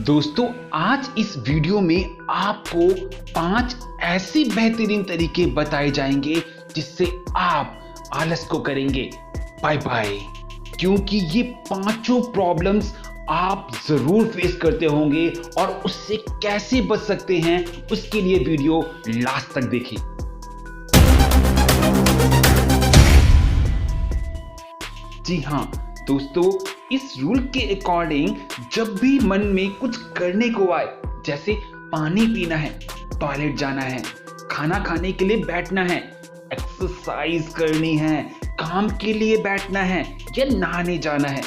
दोस्तों आज इस वीडियो में आपको 5 ऐसे बेहतरीन तरीके बताए जाएंगे जिससे आप आलस को करेंगे बाय बाय। क्योंकि ये पांचों प्रॉब्लम्स आप जरूर फेस करते होंगे और उससे कैसे बच सकते हैं उसके लिए वीडियो लास्ट तक देखें। जी हाँ दोस्तों, इस रूल के अकॉर्डिंग जब भी मन में कुछ करने को आए, जैसे पानी पीना है, टॉयलेट जाना है, खाना खाने के लिए बैठना है, एक्सरसाइज करनी है, काम के लिए बैठना है या नहाने जाना है,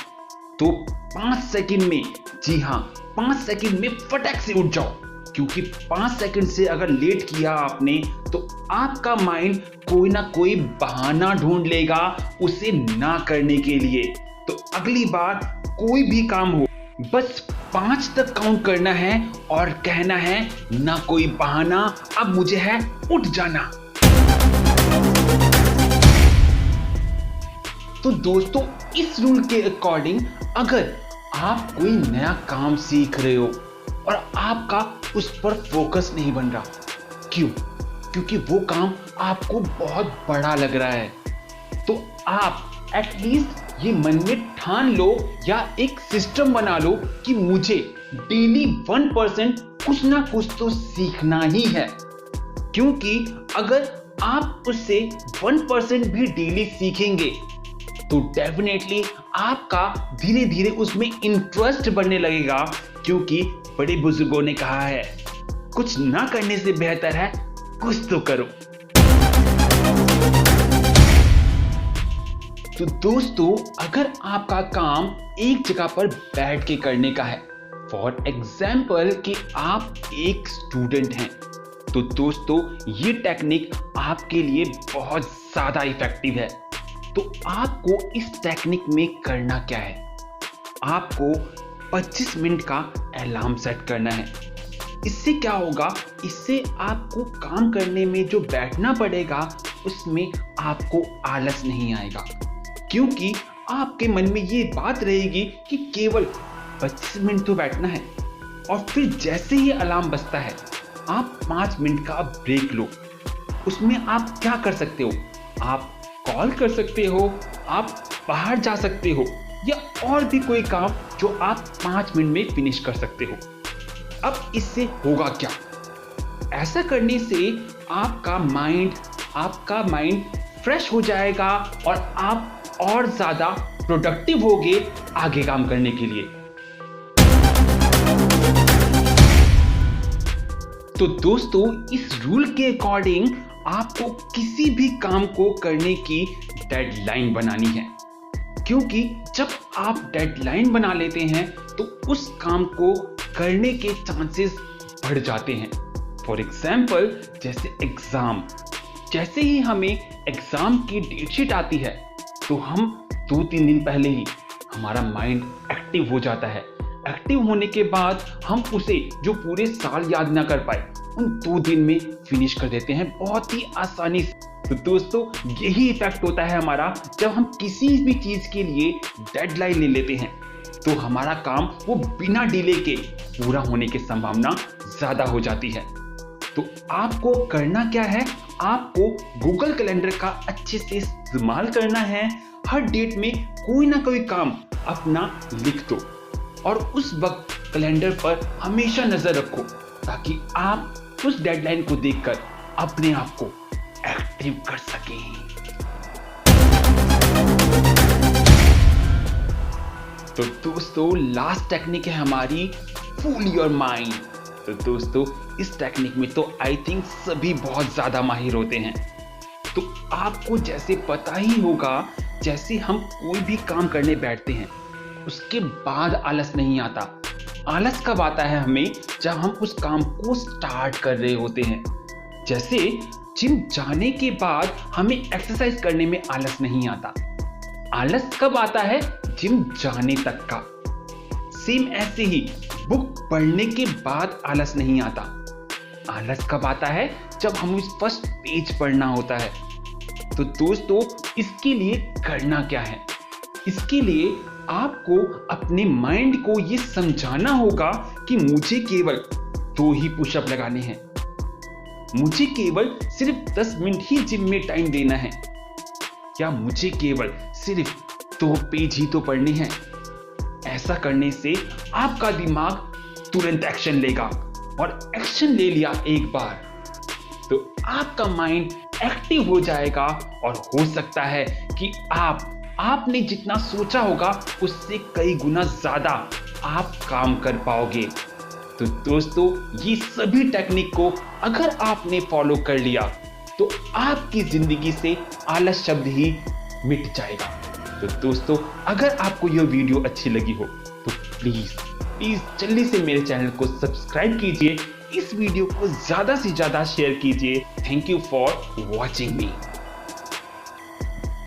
तो 5 सेकंड में, जी हाँ 5 सेकंड में फटाक से उठ जाओ। क्योंकि 5 सेकंड से अगर लेट किया आपने तो आपका माइंड कोई ना कोई बहाना ढूंढ लेगा उसे ना करने के लिए। तो अगली बार कोई भी काम हो, बस 5 तक काउंट करना है और कहना है ना कोई बहाना, अब मुझे है उठ जाना। तो दोस्तों इस रूल के अकॉर्डिंग अगर आप कोई नया काम सीख रहे हो और आपका उस पर फोकस नहीं बन रहा, क्यों? क्योंकि वो काम आपको बहुत बड़ा लग रहा है, तो आप एटलीस्ट ये मन में ठान लो या एक सिस्टम बना लो कि मुझे डेली 1% कुछ ना कुछ तो सीखना ही है। क्योंकि अगर आप उससे 1% भी डेली सीखेंगे तो डेफिनेटली आपका धीरे धीरे उसमें इंटरेस्ट बढ़ने लगेगा। क्योंकि बड़े बुजुर्गों ने कहा है, कुछ ना करने से बेहतर है कुछ तो करो। तो दोस्तों अगर आपका काम एक जगह पर बैठ के करने का है, फॉर एग्जाम्पल कि आप एक स्टूडेंट हैं, तो दोस्तों ये टेक्निक आपके लिए बहुत ज्यादा इफेक्टिव है। तो आपको इस टेक्निक में करना क्या है, आपको 25 मिनट का अलार्म सेट करना है। इससे क्या होगा, इससे आपको काम करने में जो बैठना पड़ेगा उसमें आपको आलस नहीं आएगा। क्योंकि आपके मन में ये बात रहेगी कि केवल 25 मिनट तो बैठना है। और फिर जैसे ही अलार्म बजता है आप 5 मिनट का ब्रेक लो। उसमें आप क्या कर सकते हो, आप कॉल कर सकते हो, आप बाहर जा सकते हो या और भी कोई काम जो आप 5 मिनट में फिनिश कर सकते हो। अब इससे होगा क्या, ऐसा करने से आपका माइंड फ्रेश हो जाएगा और आप और ज्यादा प्रोडक्टिव होगे आगे काम करने के लिए। तो दोस्तों इस रूल के अकॉर्डिंग आपको किसी भी काम को करने की डेडलाइन बनानी है। क्योंकि जब आप डेडलाइन बना लेते हैं तो उस काम को करने के चांसेस बढ़ जाते हैं। फॉर एग्जाम्पल जैसे एग्जाम, जैसे ही हमें एग्जाम की डेट शीट आती है तो हम 2-3 दिन पहले ही हमारा माइंड एक्टिव हो जाता है। एक्टिव होने के बाद हम उसे जो पूरे साल याद ना कर पाए उन 2 दिन में फिनिश कर देते हैं बहुत ही आसानी से। तो दोस्तों यही इफेक्ट होता है हमारा जब हम किसी भी चीज के लिए डेडलाइन ले लेते हैं, तो हमारा काम वो बिना डिले के पूरा होने की संभावना ज्यादा हो जाती है। तो आपको करना क्या है, आपको गूगल कैलेंडर का अच्छे से इस्तेमाल करना है। हर डेट में कोई ना कोई काम अपना लिख दो और उस वक्त कैलेंडर पर हमेशा नजर रखो ताकि आप उस डेडलाइन को देखकर अपने आप को एक्टिव कर सकें। तो दोस्तों लास्ट टेक्निक है हमारी फूल योर माइंड। तो दोस्तों इस टेक्निक में तो आई थिंक सभी बहुत ज्यादा माहिर होते हैं। तो आपको जैसे पता ही होगा, जैसे हम कोई भी काम करने बैठते हैं उसके बाद आलस नहीं आता। आलस कब आता है हमें, जब हम उस काम को स्टार्ट कर रहे होते हैं। जैसे जिम जाने के बाद हमें एक्सरसाइज करने में आलस नहीं आता। आलस कब आता है, जिम जाने तक का। सेम ऐसे ही बुक पढ़ने के बाद आलस नहीं आता। आलस कब आता है, जब हमें फर्स्ट पेज पढ़ना होता है। तो दोस्तों इसके लिए करना क्या है, इसके लिए आपको अपने माइंड को यह समझाना होगा कि मुझे केवल 2 ही पुशअप लगाने हैं, मुझे केवल सिर्फ 10 मिनट ही जिम में टाइम देना है, या मुझे केवल सिर्फ 2 पेज ही तो पढ़ने हैं। ऐसा करने से आपका दिमाग तुरंत एक्शन लेगा, और एक्शन ले लिया एक बार तो आपका माइंड एक्टिव हो जाएगा, और हो सकता है कि आपने जितना सोचा होगा उससे कई गुना ज्यादा आप काम कर पाओगे। तो दोस्तों, ये सभी टेक्निक को अगर आपने फॉलो कर लिया तो आपकी जिंदगी से आलस शब्द ही मिट जाएगा। तो दोस्तों, अगर आपको यह वीडियो अच्छी लगी हो तो प्लीज जल्दी से मेरे चैनल को सब्सक्राइब कीजिए, इस वीडियो को ज्यादा से ज्यादा शेयर कीजिए। Thank you for watching me.